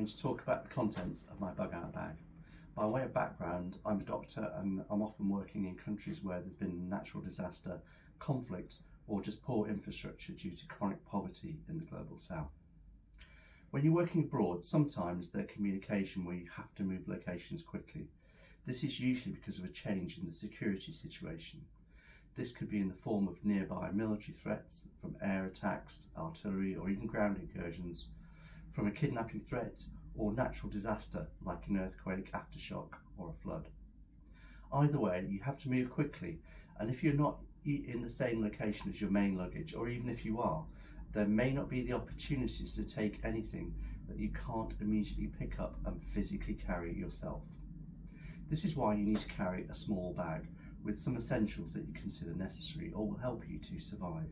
going to talk about the contents of my bug out bag. By way of background, I'm a doctor and I'm often working in countries where there's been natural disaster, conflict, or just poor infrastructure due to chronic poverty in the global south. When you're working abroad, sometimes there's communication where you have to move locations quickly. This is usually because of a change in the security situation. This could be in the form of nearby military threats, from air attacks, artillery, or even ground incursions, from a kidnapping threat, or natural disaster like an earthquake, aftershock, or a flood. Either way, you have to move quickly, and if you're not in the same location as your main luggage, or even if you are, there may not be the opportunities to take anything that you can't immediately pick up and physically carry yourself. This is why you need to carry a small bag with some essentials that you consider necessary or will help you to survive.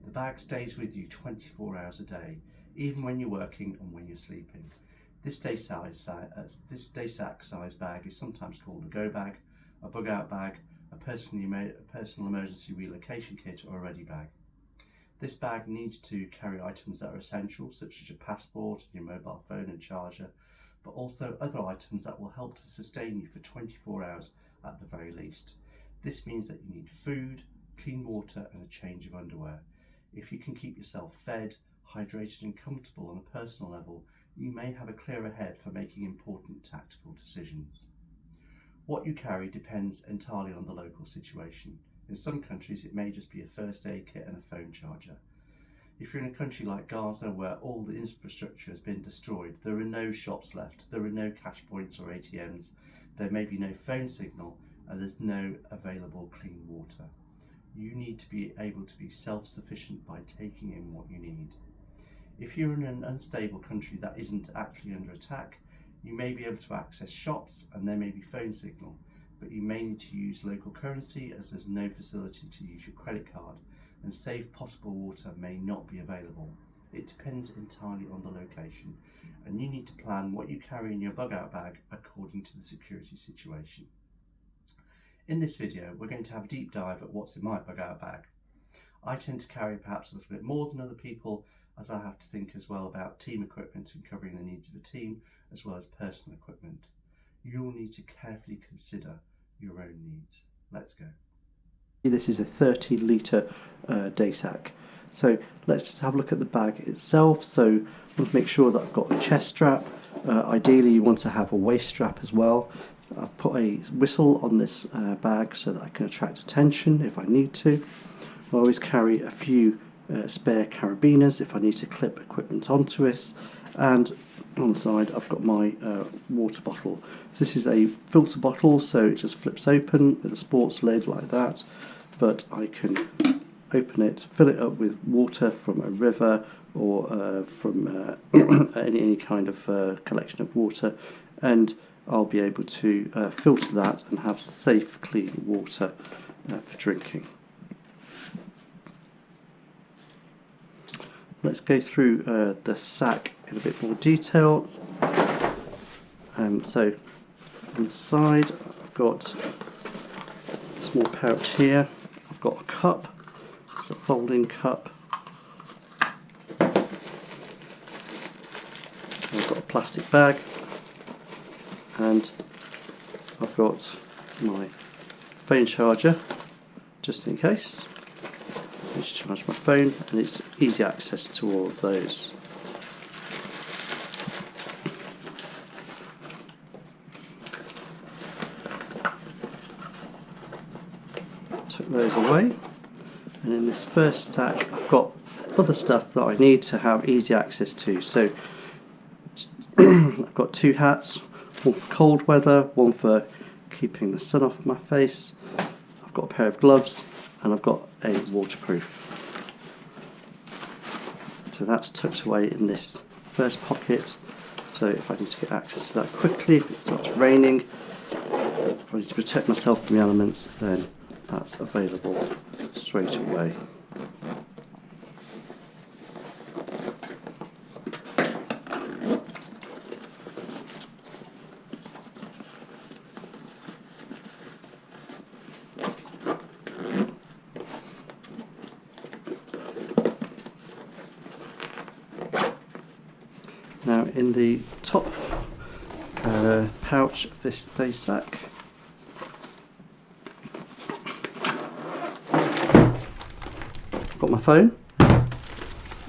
The bag stays with you 24 hours a day, even when you're working and when you're sleeping. This day sack size bag is sometimes called a go bag, a bug out bag, a personal emergency relocation kit, or a ready bag. This bag needs to carry items that are essential, such as your passport, your mobile phone and charger, but also other items that will help to sustain you for 24 hours at the very least. This means that you need food, clean water, and a change of underwear. If you can keep yourself fed, hydrated and comfortable on a personal level, you may have a clearer head for making important tactical decisions. What you carry depends entirely on the local situation. In some countries it may just be a first aid kit and a phone charger. If you're in a country like Gaza where all the infrastructure has been destroyed, there are no shops left, there are no cash points or ATMs, there may be no phone signal, and there's no available clean water. You need to be able to be self-sufficient by taking in what you need. If you're in an unstable country that isn't actually under attack, you may be able to access shops and there may be phone signal, but you may need to use local currency as there's no facility to use your credit card, and safe potable water may not be available. It depends entirely on the location, and you need to plan what you carry in your bug out bag according to the security situation. In this video, we're going to have a deep dive at what's in my bug out bag. I tend to carry perhaps a little bit more than other people, as I have to think as well about team equipment and covering the needs of a team, as well as personal equipment. You'll need to carefully consider your own needs. Let's go. This is a 30-litre day sack. So let's just have a look at the bag itself. So I want to make sure that I've got a chest strap. Ideally you want to have a waist strap as well. I've put a whistle on this bag so that I can attract attention if I need to. I always carry a few spare carabiners if I need to clip equipment onto it, and on the side I've got my water bottle. This is a filter bottle, so it just flips open with a sports lid like that, but I can open it, fill it up with water from a river or from any kind of collection of water, and I'll be able to filter that and have safe, clean water for drinking. Let's go through the sack in a bit more detail. So on the side I've got a small pouch here. I've got a cup, it's a folding cup. I've got a plastic bag, and I've got my phone charger just in case. I need to charge my phone, and it's easy access to all of those. Took those away, and in this first sack I've got other stuff that I need to have easy access to. So I've got two hats, one for cold weather, one for keeping the sun off my face. I've got a pair of gloves, and I've got a waterproof. So that's tucked away in this first pocket, so if I need to get access to that quickly, if it starts raining, if I need to protect myself from the elements, then that's available straight away. Now in the top pouch of this day sack, I've got my phone,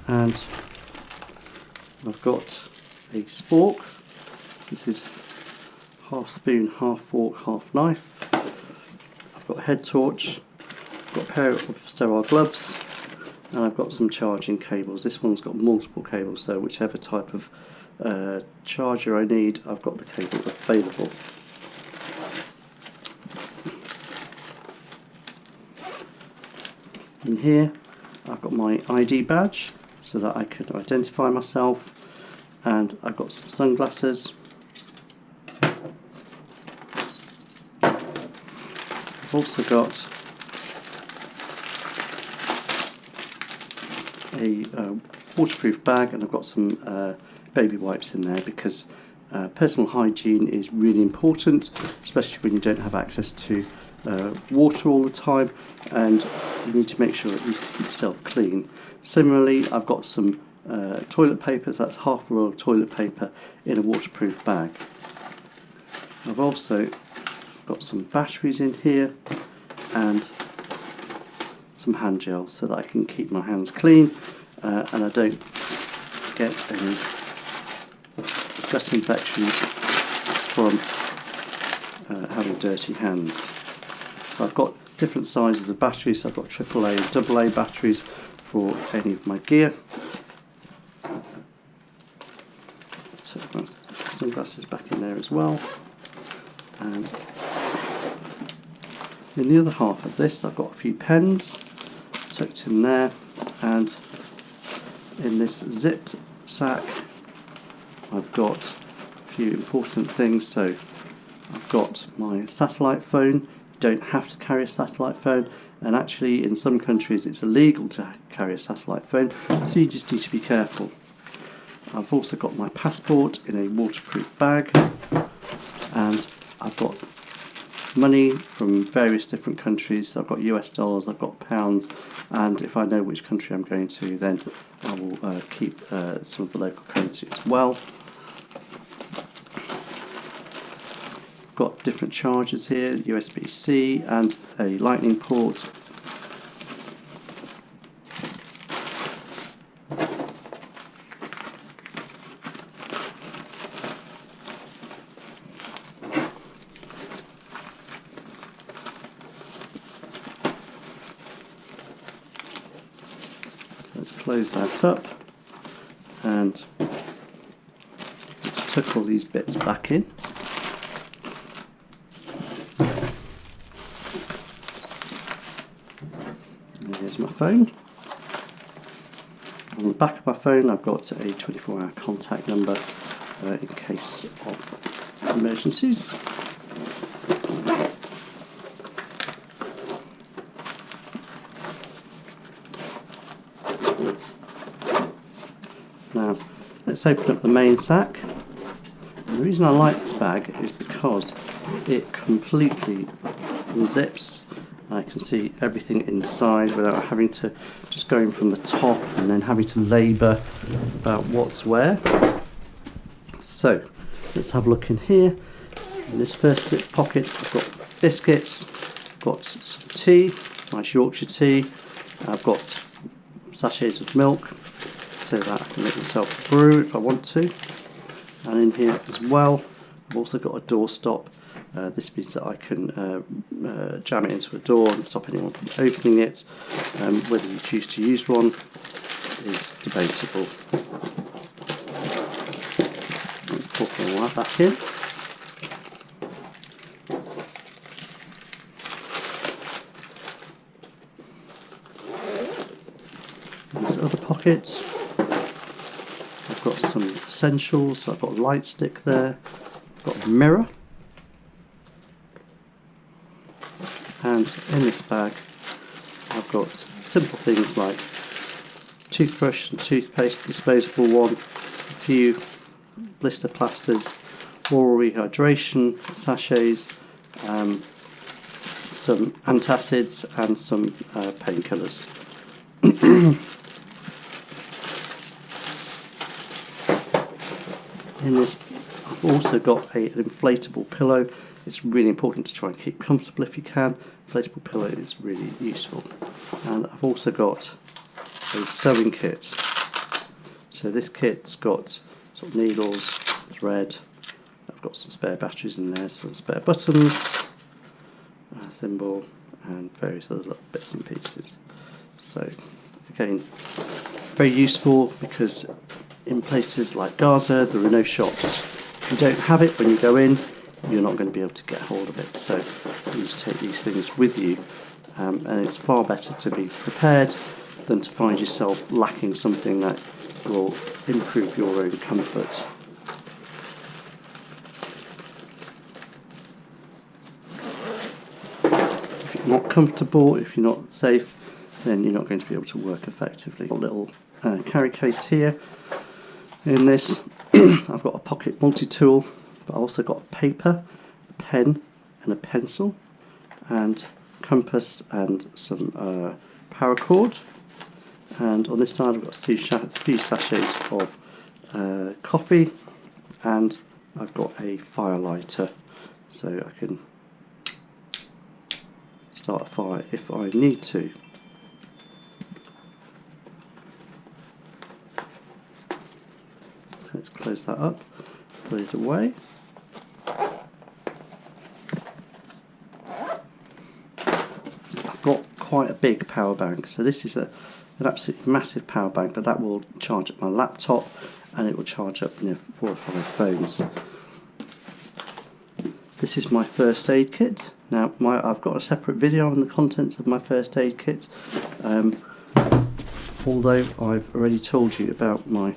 and I've got a spork. This is half spoon, half fork, half knife. I've got a head torch, I've got a pair of sterile gloves, and I've got some charging cables. This one's got multiple cables, so whichever type of charger I need, I've got the cable available. In here I've got my ID badge so that I can identify myself, and I've got some sunglasses. I've also got a waterproof bag, and I've got some baby wipes in there because personal hygiene is really important, especially when you don't have access to water all the time, and you need to make sure that you keep yourself clean. Similarly, I've got some toilet paper, so that's half a roll of toilet paper in a waterproof bag. I've also got some batteries in here and some hand gel so that I can keep my hands clean and I don't get any gut infections from having dirty hands. So I've got different sizes of batteries. So I've got AAA and AA batteries for any of my gear. So sunglasses back in there as well. And in the other half of this, I've got a few pens tucked in there, and in this zipped sack I've got a few important things. So I've got my satellite phone. You don't have to carry a satellite phone, and actually in some countries it's illegal to carry a satellite phone, so you just need to be careful. I've also got my passport in a waterproof bag, and I've got money from various different countries. I've got US dollars, I've got pounds, and if I know which country I'm going to, then I will keep some of the local currency as well. I've got different chargers here, USB-C and a lightning port. Let's close that up, and let's tuck all these bits back in. And here's my phone. On the back of my phone I've got a 24-hour contact number in case of emergencies. Now, let's open up the main sack. And the reason I like this bag is because it completely unzips. I can see everything inside without having to just going from the top and then having to labour about what's where. So, let's have a look in here. In this first zip pocket I've got biscuits, I've got some tea, nice Yorkshire tea, I've got sachets of milk, so that I can make myself a brew if I want to. And in here as well I've also got a door stop. This means that I can jam it into a door and stop anyone from opening it. Whether you choose to use one is debatable. Let's put all that back in. This other pocket, I've got some essentials. I've got a light stick there, I've got a mirror, and in this bag I've got simple things like toothbrush and toothpaste, disposable one, a few blister plasters, oral rehydration sachets, some antacids and some painkillers. In this, I've also got an inflatable pillow. It's really important to try and keep comfortable if you can. Inflatable pillow is really useful. And I've also got a sewing kit. So this kit's got sort of needles, thread. I've got some spare batteries in there, some spare buttons, a thimble, and various other little bits and pieces. So again, very useful because in places like Gaza there are no shops. If you don't have it when you go in, you're not going to be able to get hold of it. So you need to take these things with you, and it's far better to be prepared than to find yourself lacking something that will improve your own comfort. If you're not comfortable, if you're not safe, then you're not going to be able to work effectively. A little carry case here. In this, I've got a pocket multi-tool, but I've also got paper, a pen and a pencil, and compass and some paracord. And on this side I've got a few sachets of coffee, and I've got a fire lighter so I can start a fire if I need to. Let's close that up, put it away. I've got quite a big power bank, so this is an absolutely massive power bank, but that will charge up my laptop and it will charge up 4 or 5 phones. This is my first aid kit. Now I've got a separate video on the contents of my first aid kit, although I've already told you about my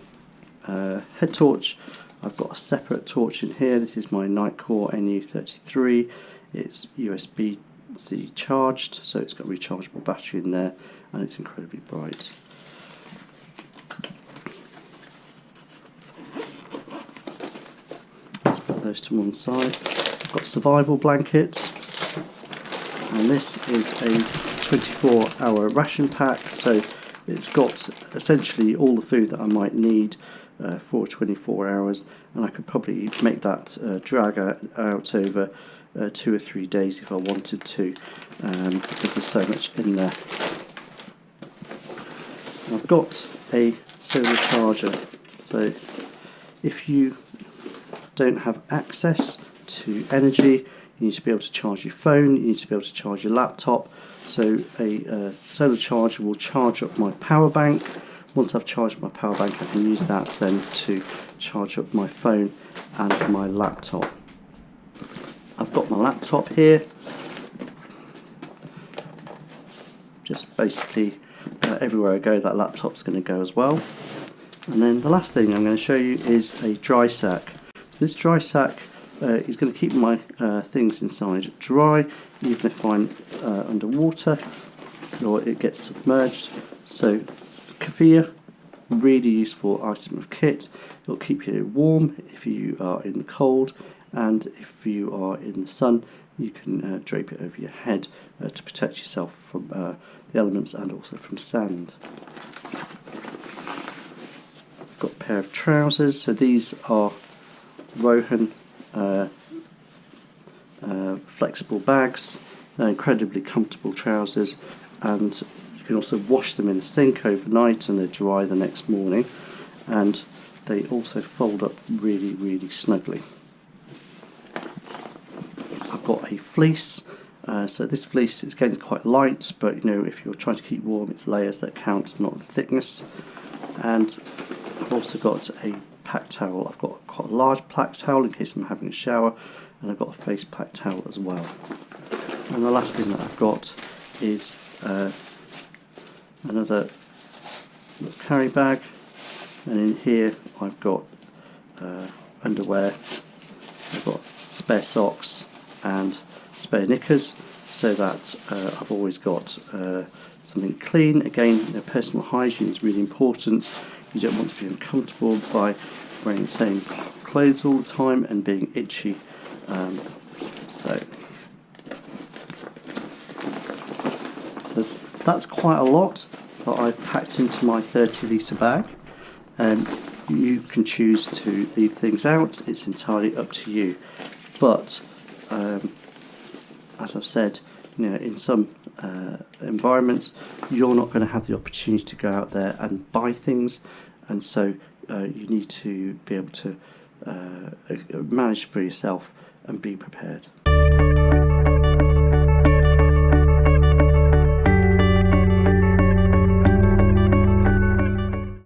head torch. I've got a separate torch in here. This is my Nightcore NU33. It's USB-C charged, so it's got a rechargeable battery in there, and it's incredibly bright. Let's put those to one side. I've got survival blankets, and this is a 24-hour ration pack, so it's got essentially all the food that I might need for 24 hours, and I could probably make that drag out over 2 or 3 days if I wanted to, because there's so much in there. I've got a solar charger, so if you don't have access to energy, you need to be able to charge your phone, you need to be able to charge your laptop, so a solar charger will charge up my power bank. Once I've charged my power bank, I can use that then to charge up my phone and my laptop. I've got my laptop here, just basically everywhere I go that laptop's going to go as well. And then the last thing I'm going to show you is a dry sack. So this dry sack is going to keep my things inside dry, even if I'm underwater or it gets submerged. So kefir, really useful item of kit. It'll keep you warm if you are in the cold, and if you are in the sun, you can drape it over your head to protect yourself from the elements and also from sand. I've got a pair of trousers, so these are Rohan flexible bags. They're incredibly comfortable trousers, and you can also wash them in a sink overnight and they're dry the next morning, and they also fold up really, really snugly. I've got a fleece, so this fleece is getting quite light, but if you're trying to keep warm, it's layers that count, not the thickness. And I've also got a pack towel. I've got quite a large pack towel in case I'm having a shower, and I've got a face pack towel as well. And the last thing that I've got is another little carry bag, and in here I've got underwear, I've got spare socks and spare knickers, so that I've always got something clean. Again, personal hygiene is really important. You don't want to be uncomfortable by wearing the same clothes all the time and being itchy. So that's quite a lot that I've packed into my 30-litre bag. You can choose to leave things out, it's entirely up to you. But as I've said, in some environments, you're not going to have the opportunity to go out there and buy things, and so you need to be able to manage for yourself and be prepared.